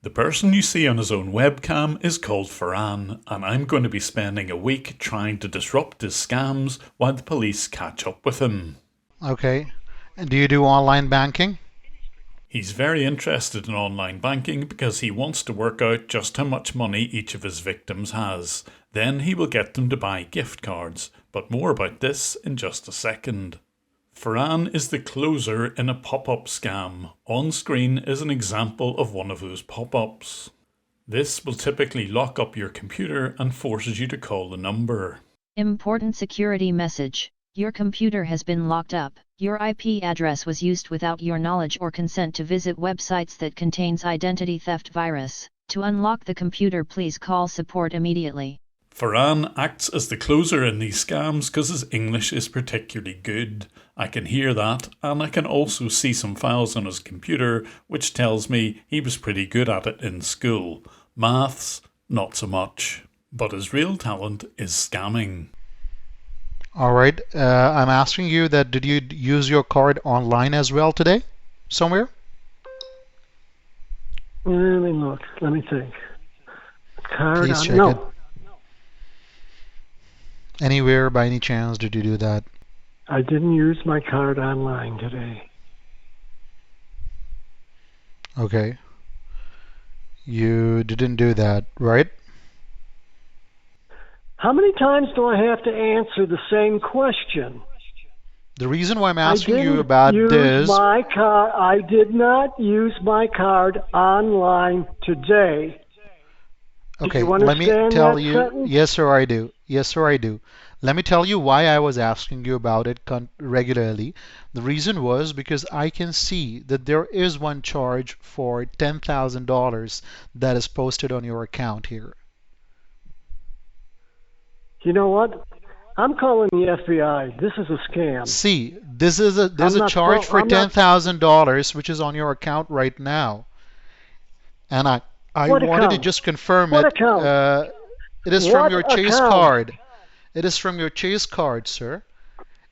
The person you see on his own webcam is called Faran, and I'm going to be spending a week trying to disrupt his scams while the police catch up with him. Okay. And do you do online banking? He's very interested in online banking because he wants to work out just how much money each of his victims has. Then he will get them to buy gift cards, but more about this in just a second. Faran is the closer in a pop-up scam. On screen is an example of one of those pop-ups. This will typically lock up your computer and forces you to call the number. Important security message. Your computer has been locked up. Your IP address was used without your knowledge or consent to visit websites that contains identity theft virus. To unlock the computer, please call support immediately. Faran acts as the closer in these scams because his English is particularly good. I can hear that, and I can also see some files on his computer which tells me he was pretty good at it in school. Maths, not so much. But his real talent is scamming. All right. I'm asking you that did you use your card online as well today? Somewhere? Let me look. Let me think. Card Please on, check it. no, Anywhere by any chance did you do that? I didn't use my card online today. Okay. You didn't do that, right? How many times do I have to answer the same question? The reason why I'm I asking you didn't about use this, my card. I did not use my card online today. okay, Do you let me understand tell that you, sentence? yes sir I do. Yes sir I do. Let me tell you why I was asking you about it regularly. The reason was because I can see that there is one charge for $10,000 that is posted on your account here. You know what? I'm calling the FBI. This is a scam. See, there's I'm a not. charge for I'm not. $10,000 which is on your account right now, and I What wanted to account? just confirm What it. account? It is from What your Chase account? card. It is from your Chase card, sir.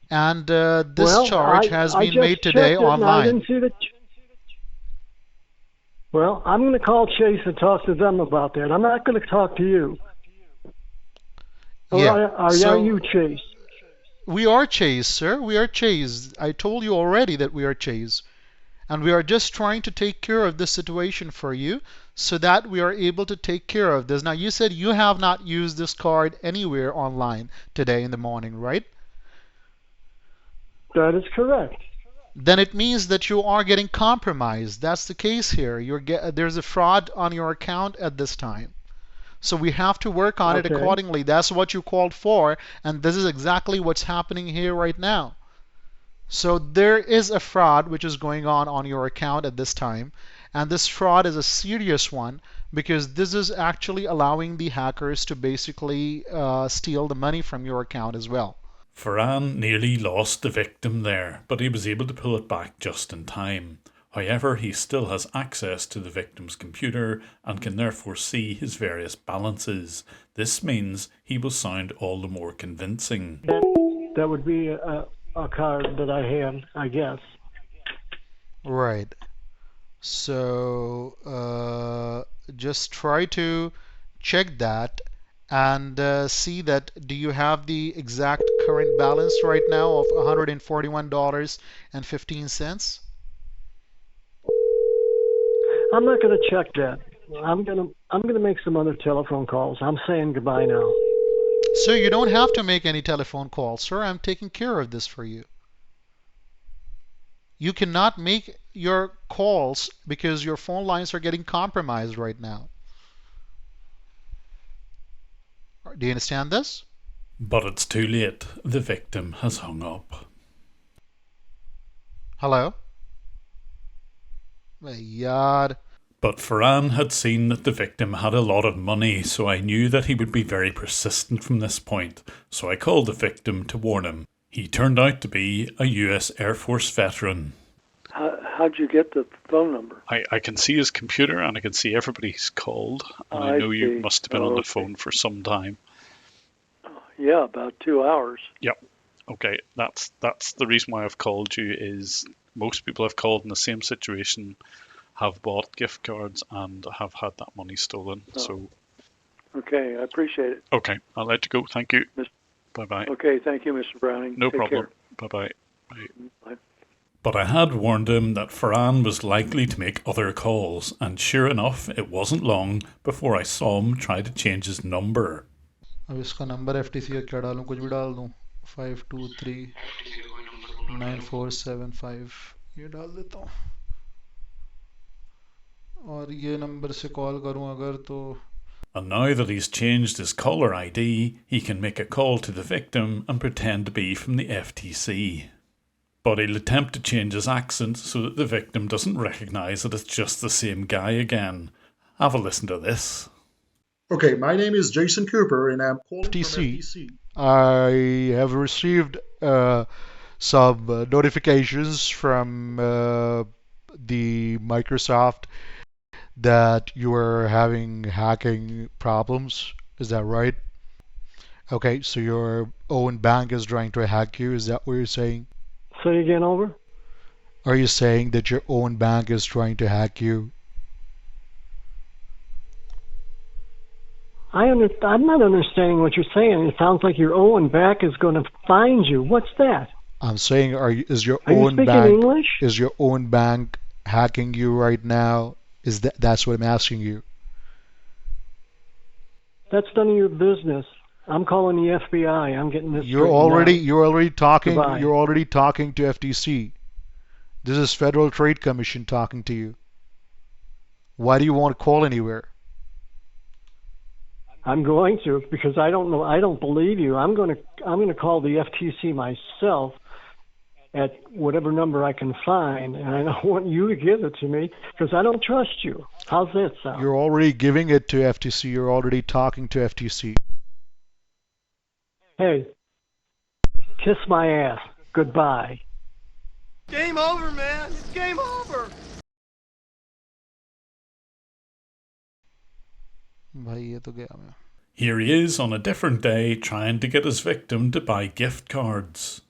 And this Well, charge has I been just made today checked it and I didn't online. see the. Well, I'm going to call Chase and talk to them about that. I'm not going to talk to you. Yeah. Are you So Chase? we are Chase, sir. We are Chase. I told you already that we are Chase. And we are just trying to take care of this situation for you so that we are able to take care of this. Now, you said you have not used this card anywhere online today in the morning, right? That is correct. Then it means that you are getting compromised. That's the case here. There's a fraud on your account at this time. So we have to work on it Okay. accordingly. That's what you called for, and this is exactly what's happening here right now. So there is a fraud which is going on your account at this time, and this fraud is a serious one because this is actually allowing the hackers to basically steal the money from your account as well. Faran nearly lost the victim there, but he was able to pull it back just in time. However, he still has access to the victim's computer and can therefore see his various balances. This means he will sound all the more convincing. That would be a card that I had, I guess. Right. So just try to check that and see that do you have the exact current balance right now of $141.15? I'm not going to check that. I'm gonna make some other telephone calls. I'm saying goodbye now. So you don't have to make any telephone calls, sir. I'm taking care of this for you. You cannot make your calls because your phone lines are getting compromised right now. Do you understand this? But it's too late. The victim has hung up. Hello? My God. But Faran had seen that the victim had a lot of money, so I knew that he would be very persistent from this point, so I called the victim to warn him. He turned out to be a US Air Force veteran. How'd you get the phone number? I can see his computer and I can see everybody he's called. And I I know you see. must have been on the phone for some time. Yeah, about 2 hours. Yep. Okay, that's the reason why I've called you is most people I've called in the same situation have bought gift cards and have had that money stolen. Oh. So, Okay, I appreciate it. okay, I'll let you go. Thank you. Mis- Bye-bye. Okay, thank you, Mr. Browning. No Take problem. care. Bye-bye. Bye. Bye. But I had warned him that Faran was likely to make other calls, and sure enough, it wasn't long before I saw him try to change his number. अब इसका number FTC का क्या डालूं, कुछ भी डाल दूं, 5239475 ये डाल देता हूँ और ये नंबर से कॉल करूं अगर तो. And now that he's changed his caller ID, he can make a call to the victim and pretend to be from the FTC. But he'll attempt to change his accent so that the victim doesn't recognise that it's just the same guy again. Have a listen to this. Okay, my name is Jason Cooper and I'm calling FTC. from FTC. I have received some notifications from the Microsoft that you are having hacking problems. Is that right? Okay, so your own bank is trying to hack you. Is that what you're saying? Say again, over. Are you saying that your own bank is trying to hack you? I'm not understanding what you're saying. It sounds like your own bank is going to find you. What's that? I'm saying, are you speaking English? Is your own bank hacking you right now? That's what I'm asking you? That's none of your business. I'm calling the FBI. I'm getting this. You're already talking. Goodbye. You're already talking to FTC. This is Federal Trade Commission talking to you. Why do you want to call anywhere? I'm going to, because I don't know. I don't believe you. I'm going to call the FTC myself at whatever number I can find, and I don't want you to give it to me because I don't trust you. How's that sound? You're already giving it to FTC. You're already talking to FTC. Hey, kiss my ass. Goodbye. Game over, man. It's game over. भाई ये तो गया मैं. Here he is on a different day trying to get his victim to buy gift cards.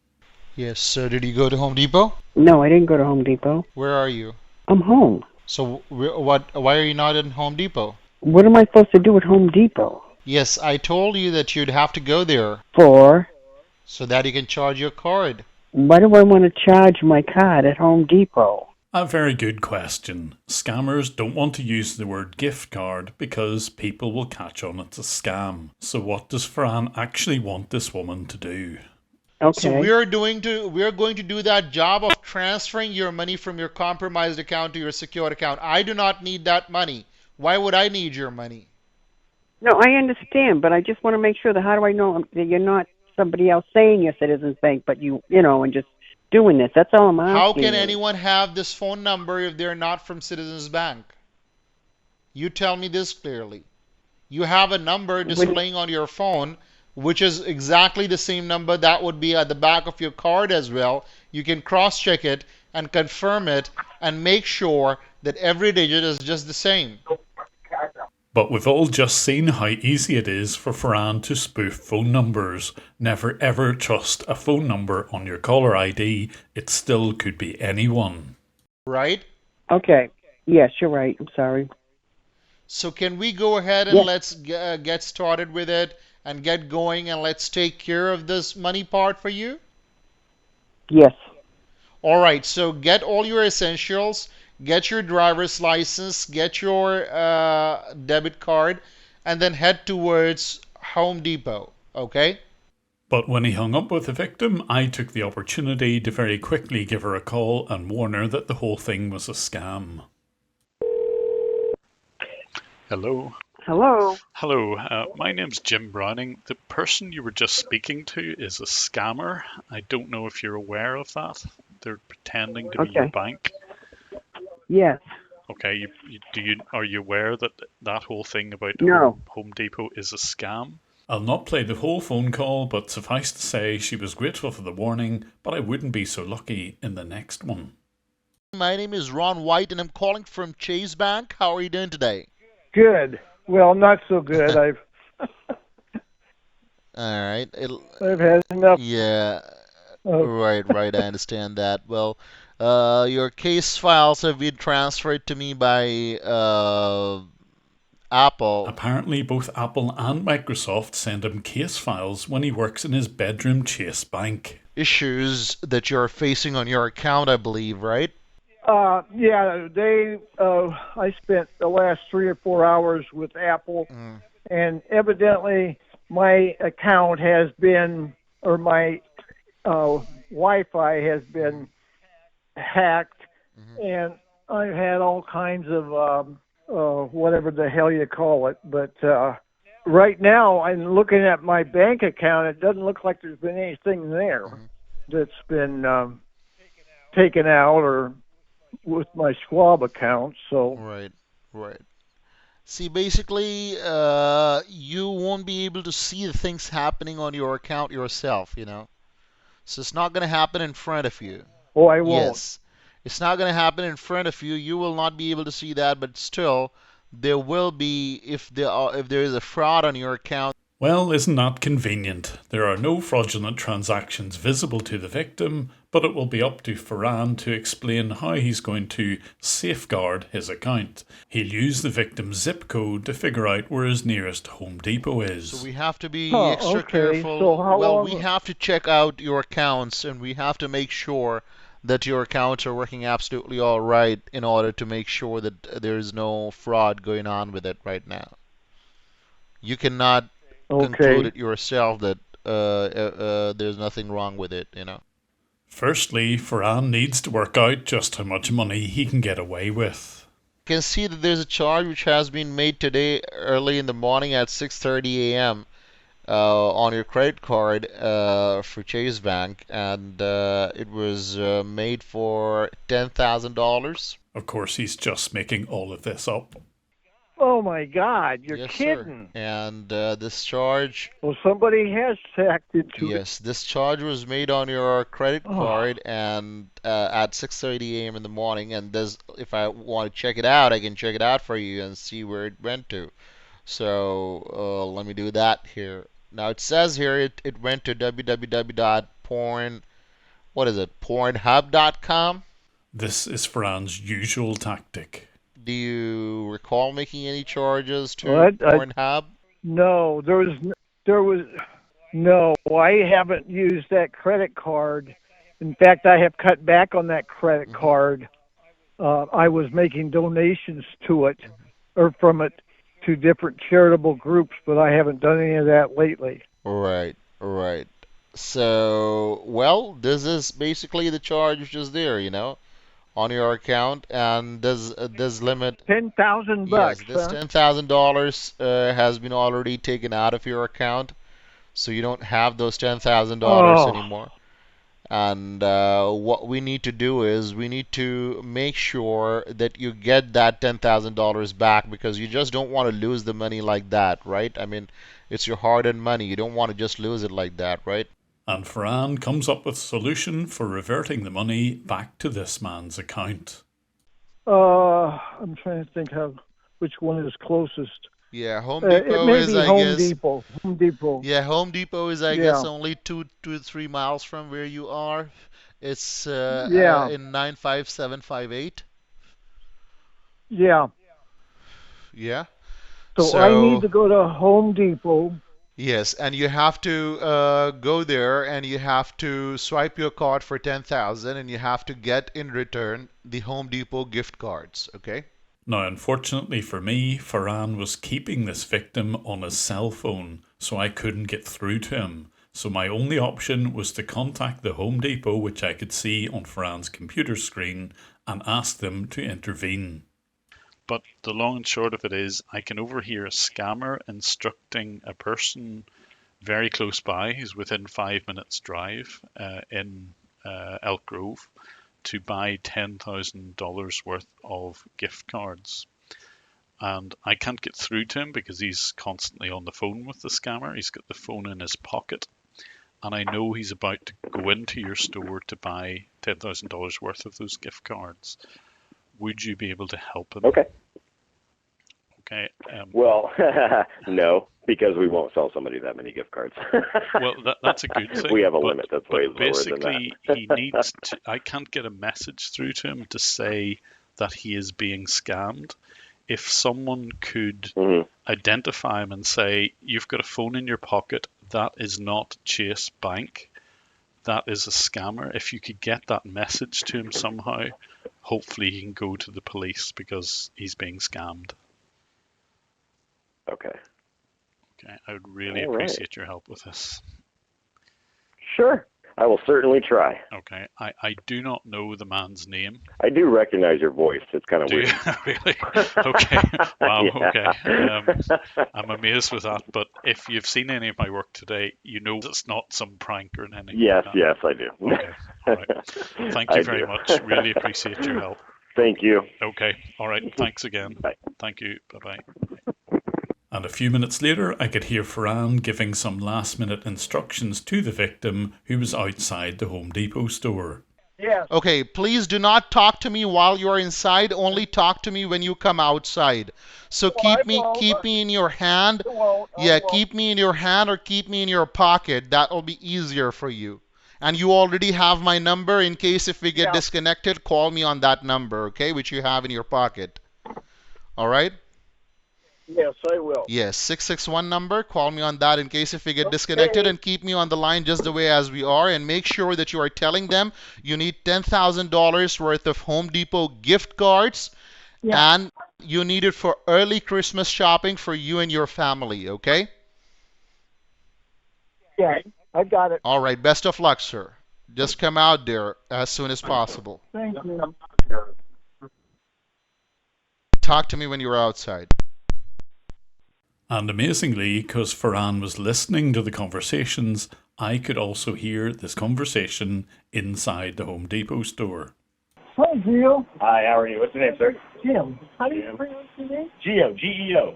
Yes, so did you go to Home Depot? No, I didn't go to Home Depot. Where are you? I'm home. So why are you not in Home Depot? What am I supposed to do at Home Depot? Yes, I told you that you'd have to go there For? so that you can charge your card. Why do I want to charge my card at Home Depot? A very good question. Scammers don't want to use the word gift card because people will catch on it's a scam. So what does Faran actually want this woman to do? Okay. So we are going to do that job of transferring your money from your compromised account to your secured account. I do not need that money. Why would I need your money? No, I understand, but I just want to make sure that how do I know that you're not somebody else saying you're Citizens Bank, but you know, and just doing this. That's all I'm asking. How can you. anyone have this phone number if they're not from Citizens Bank? You tell me this clearly. You have a number displaying on your phone, which is exactly the same number that would be at the back of your card as well. You can cross-check it and confirm it and make sure that every digit is just the same. But we've all just seen how easy it is for Faran to spoof phone numbers. Never ever trust a phone number on your caller ID. It still could be anyone. Right? Okay. Yes, you're right. I'm sorry. So can we go ahead and let's get started with it and get going and let's take care of this money part for you? Yes. All right. So get all your essentials. Get your driver's license, get your debit card, and then head towards Home Depot, okay? But when he hung up with the victim, I took the opportunity to very quickly give her a call and warn her that the whole thing was a scam. Hello. Hello. Hello. My name's Jim Browning. The person you were just speaking to is a scammer. I don't know if you're aware of that. They're pretending to be your bank. Yes. Okay. Are you aware that that whole thing about Home Depot is a scam? I'll not play the whole phone call, but suffice to say she was grateful for the warning, but I wouldn't be so lucky in the next one. My name is Ron White and I'm calling from Chase Bank. How are you doing today? Good. Well, not so good. All right. I've had enough. Yeah. Right. I understand that. Well, Your case files have been transferred to me by Apple. Apparently, both Apple and Microsoft send him case files when he works in his bedroom Chase Bank. Issues that you're facing on your account, I believe, right? Yeah, I spent the last 3 or 4 hours with Apple, and evidently my account has been, or my Wi-Fi has been hacked, and I've had all kinds of whatever the hell you call it. But right now, I'm looking at my bank account. It doesn't look like there's been anything there that's been taken out or with my Schwab account. So Right. See, basically, you won't be able to see the things happening on your account yourself, So it's not going to happen in front of you. Oh, I won't. Yes. It's not going to happen in front of you. You will not be able to see that, but still, there will be, if there is a fraud on your account. Well, isn't that convenient? There are no fraudulent transactions visible to the victim, but it will be up to Faran to explain how he's going to safeguard his account. He'll use the victim's zip code to figure out where his nearest Home Depot is. So we have to be extra careful. So we have to check out your accounts, and we have to make sure that your accounts are working absolutely all right in order to make sure that there is no fraud going on with it right now. You cannot conclude it yourself that there's nothing wrong with it, Firstly, Faran needs to work out just how much money he can get away with. You can see that there's a charge which has been made today early in the morning at 6:30 a.m. On your credit card for Chase Bank, and it was made for $10,000. Of course, he's just making all of this up. Oh my God, you're yes, kidding. Sir. And this charge... Well, somebody has hacked into it. Yes, this charge was made on your credit card and at 6:30 a.m. in the morning, and if I want to check it out, I can check it out for you and see where it went to. So let me do that here. Now it says here it went to pornhub.com. This is Faran's usual tactic. Do you recall making any charges to Pornhub? No, no. I haven't used that credit card. In fact, I have cut back on that credit card. I was making donations to it or from it to different charitable groups, but I haven't done any of that lately. Right. So, well, this is basically the charge which is there, on your account, and this limit $10,000. Yes, this $10,000 has been already taken out of your account, so you don't have those $10,000 anymore. And what we need to do is we need to make sure that you get that $10,000 back, because you just don't want to lose the money like that, right? I mean, it's your hard-earned money. You don't want to just lose it like that, right? And Faran comes up with a solution for reverting the money back to this man's account. I'm trying to think which one is closest. Yeah, Home Depot is, I guess. Home Depot. Yeah, Home Depot is, I guess, only 2 to 3 miles from where you are. It's in 95758. Yeah. Yeah. So I need to go to Home Depot. Yes, and you have to go there, and you have to swipe your card for $10,000, and you have to get in return the Home Depot gift cards. Okay. Now, unfortunately for me, Faran was keeping this victim on his cell phone, so I couldn't get through to him. So my only option was to contact the Home Depot, which I could see on Faran's computer screen, and ask them to intervene. But the long and short of it is, I can overhear a scammer instructing a person very close by, who's within 5 minutes drive in Elk Grove, to buy $10,000 worth of gift cards. And I can't get through to him because he's constantly on the phone with the scammer. He's got the phone in his pocket. And I know he's about to go into your store to buy $10,000 worth of those gift cards. Would you be able to help him? Okay. Okay. Well, no, because we won't sell somebody that many gift cards. Well, that's a good thing. We have a limit that's way lower than that. Basically, he needs to. I can't get a message through to him to say that he is being scammed. If someone could identify him and say, "You've got a phone in your pocket. That is not Chase Bank. That is a scammer." If you could get that message to him somehow, hopefully he can go to the police because he's being scammed. Okay. Okay, I would really appreciate your help with this. Sure. I will certainly try. Okay, I do not know the man's name. I do recognize your voice. It's kind of weird. Really? Okay. Wow, Yeah. okay. I'm amazed with that, but if you've seen any of my work today, you know it's not some prank or anything. Yes, like yes, I do. Okay, all right. Thank you very much. Really appreciate your help. Thank you. Okay, all right. Thanks again. Bye. Thank you. Bye-bye. And a few minutes later, I could hear Faran giving some last-minute instructions to the victim who was outside the Home Depot store. Yeah. Okay, please do not talk to me while you are inside. Only talk to me when you come outside. So keep me in your hand. Yeah, keep me in your hand or keep me in your pocket. That will be easier for you. And you already have my number. In case if we get disconnected, call me on that number, okay, which you have in your pocket. All right? Yes, I will. Yes, 661 number. Call me on that in case if we get disconnected, and keep me on the line just the way as we are, and make sure that you are telling them you need $10,000 worth of Home Depot gift cards, and you need it for early Christmas shopping for you and your family, okay? Yeah, I got it. All right, best of luck, sir. Just come out there as soon as possible. Thank you. Talk to me when you're outside. And amazingly, because Faran was listening to the conversations, I could also hear this conversation inside the Home Depot store. Hi, Gio. Hi, how are you? What's your name, sir? Jim. How do you pronounce your name? Gio, G-E-O.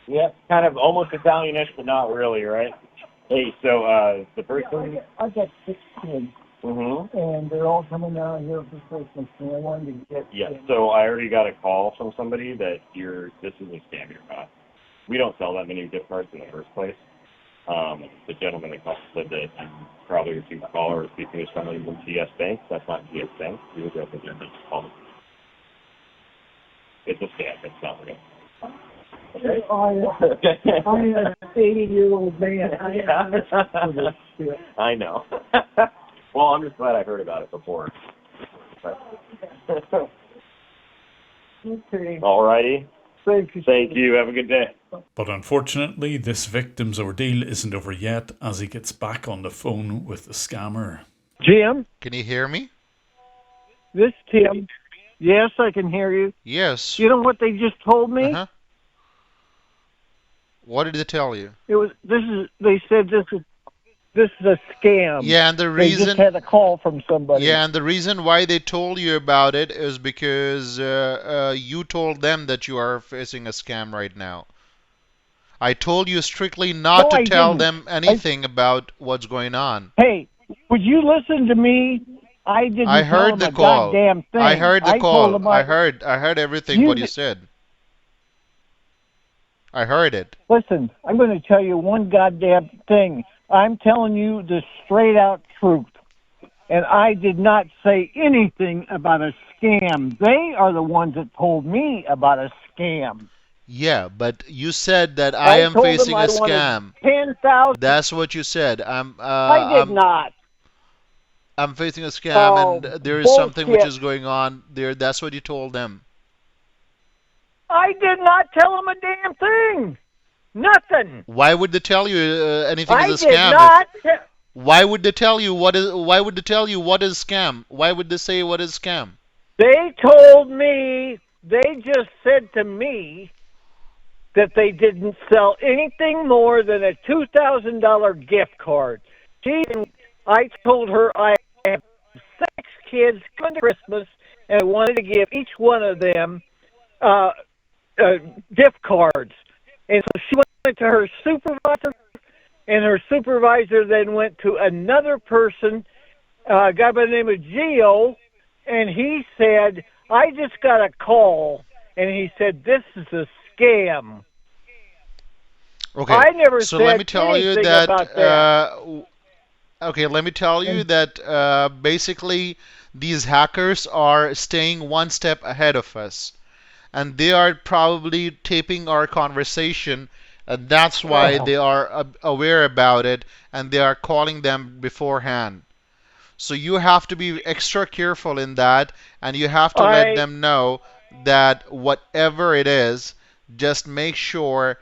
Yeah, kind of almost Italianish, but not really, right? Hey, so the person... I got 6 kids, and they're all coming down here for Christmas, and I wanted to get... Yeah, so I already got a call from somebody that this is a scam you're not. We don't sell that many gift cards in the first place. The gentleman that called said that you probably received a call or speaking to somebody from GS Bank. That's not GS Bank. You would go to the call. It's a scam. It's not real. Okay. I'm an 80-year-old man. I know. Well, I'm just glad I heard about it before. Okay. All righty. Thank you. Thank you. Have a good day. But unfortunately, this victim's ordeal isn't over yet as he gets back on the phone with the scammer. Jim? Can you hear me? This is Tim. Yes, I can hear you. Yes. You know what they just told me? What did they tell you? They said this is a scam. Yeah, and the reason they just had a call from somebody. Yeah, and the reason why they told you about it is because you told them that you are facing a scam right now. I told you strictly not to tell them anything about what's going on. Hey, would you listen to me? I didn't heard the call. Goddamn thing. I heard the call. I heard everything what you said. I heard it. Listen, I'm going to tell you one goddamn thing. I'm telling you the straight out truth. And I did not say anything about a scam. They are the ones that told me about a scam. Yeah, but you said that I am facing a scam. 10,000. That's what you said. I did not. I'm facing a scam, and there is something which is going on there. That's what you told them. I did not tell them a damn thing. Nothing. Why would they tell you anything is a scam? I did not. Why would they tell you what is? Why would they tell you what is scam? Why would they say what is scam? They told me. They just said to me that they didn't sell anything more than a $2,000 gift card. I told her I have 6 kids coming to Christmas, and I wanted to give each one of them gift cards. And so she went to her supervisor, and her supervisor then went to another person, a guy by the name of Gio, and he said, I just got a call, and he said, this is a scam. Okay, I never so said let me tell you anything that. about that. Okay, let me tell you that basically these hackers are staying one step ahead of us, and they are probably taping our conversation, and that's why they are aware about it, and they are calling them beforehand. So you have to be extra careful in that, and you have to let them know that whatever it is, just make sure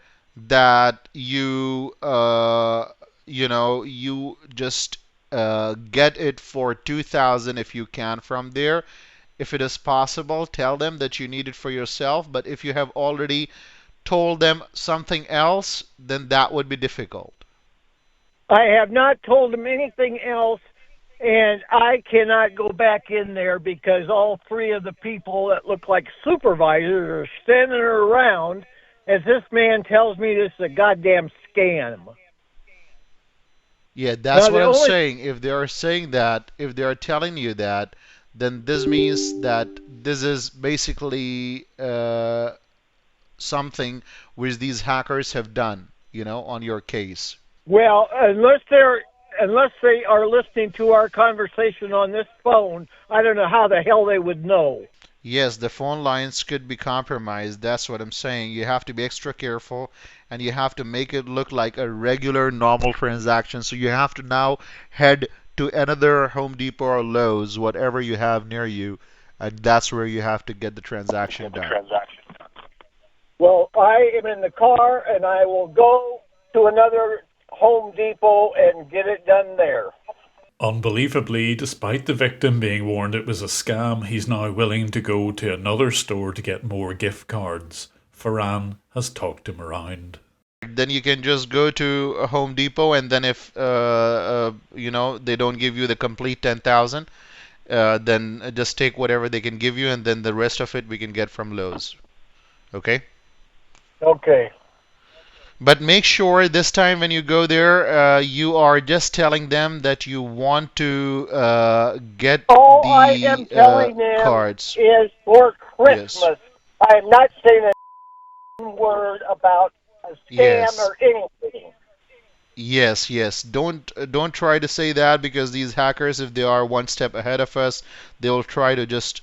that you just get it for 2,000 if you can from there. If it is possible, tell them that you need it for yourself. But if you have already told them something else, then that would be difficult. I have not told them anything else, and I cannot go back in there because all three of the people that look like supervisors are standing around as this man tells me this is a goddamn scam. Yeah, that's what I'm saying. If they are saying that, if they are telling you that, then this means that this is basically something which these hackers have done, on your case. Well, unless they are listening to our conversation on this phone, I don't know how the hell they would know. Yes, the phone lines could be compromised. That's what I'm saying. You have to be extra careful, and you have to make it look like a regular, normal transaction. So you have to now head to another Home Depot or Lowe's, whatever you have near you, and that's where you have to get the transaction done. Well, I am in the car, and I will go to another Home Depot and get it done there. Unbelievably, despite the victim being warned it was a scam, he's now willing to go to another store to get more gift cards. Faran has talked him around. Then you can just go to a Home Depot, and then if they don't give you the complete 10,000, then just take whatever they can give you, and then the rest of it we can get from Lowe's. Okay? Okay. But make sure this time when you go there, you are just telling them that you want to get All the I am telling them cards. Is for Christmas. Yes. I am not saying a word about a scam or anything. Yes, yes. Don't try to say that, because these hackers, if they are one step ahead of us, they will try to just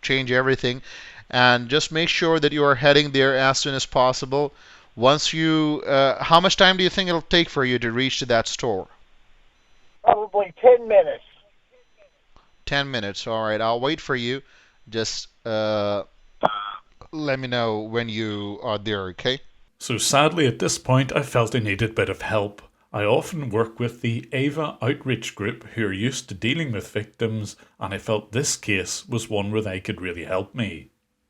change everything. And just make sure that you are heading there as soon as possible. Once you, how much time do you think it'll take for you to reach to that store? Probably 10 minutes. 10 minutes. All right, I'll wait for you. Just let me know when you are there, okay? So sadly at this point I felt I needed a bit of help. I often work with the Ava outreach group who are used to dealing with victims, and I felt this case was one where they could really help me.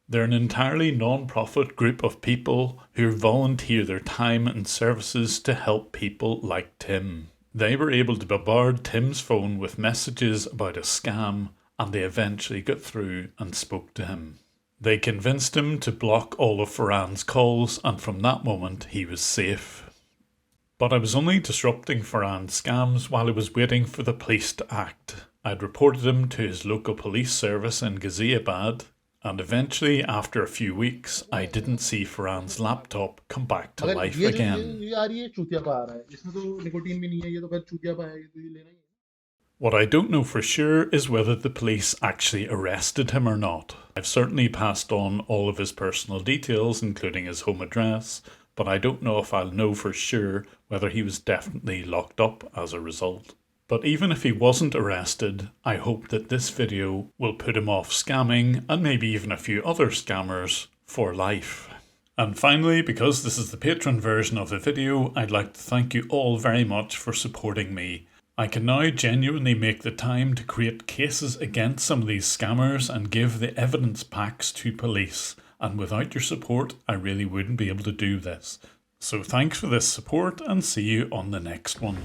They're an entirely non-profit group of people who volunteer their time and services to help people like Tim. They were able to bombard Tim's phone with messages about a scam, and they eventually got through and spoke to him. They convinced him to block all of Faran's calls, and from that moment he was safe. But I was only disrupting Faran's scams while I was waiting for the police to act. I'd reported him to his local police service in Ghaziabad, and eventually, after a few weeks, I didn't see Faran's laptop come back to life again. What I don't know for sure is whether the police actually arrested him or not. I've certainly passed on all of his personal details, including his home address, but I don't know if I'll know for sure whether he was definitely locked up as a result. But even if he wasn't arrested, I hope that this video will put him off scamming, and maybe even a few other scammers, for life. And finally, because this is the Patreon version of the video, I'd like to thank you all very much for supporting me. I can now genuinely make the time to create cases against some of these scammers and give the evidence packs to police. And without your support, I really wouldn't be able to do this. So thanks for this support, and see you on the next one.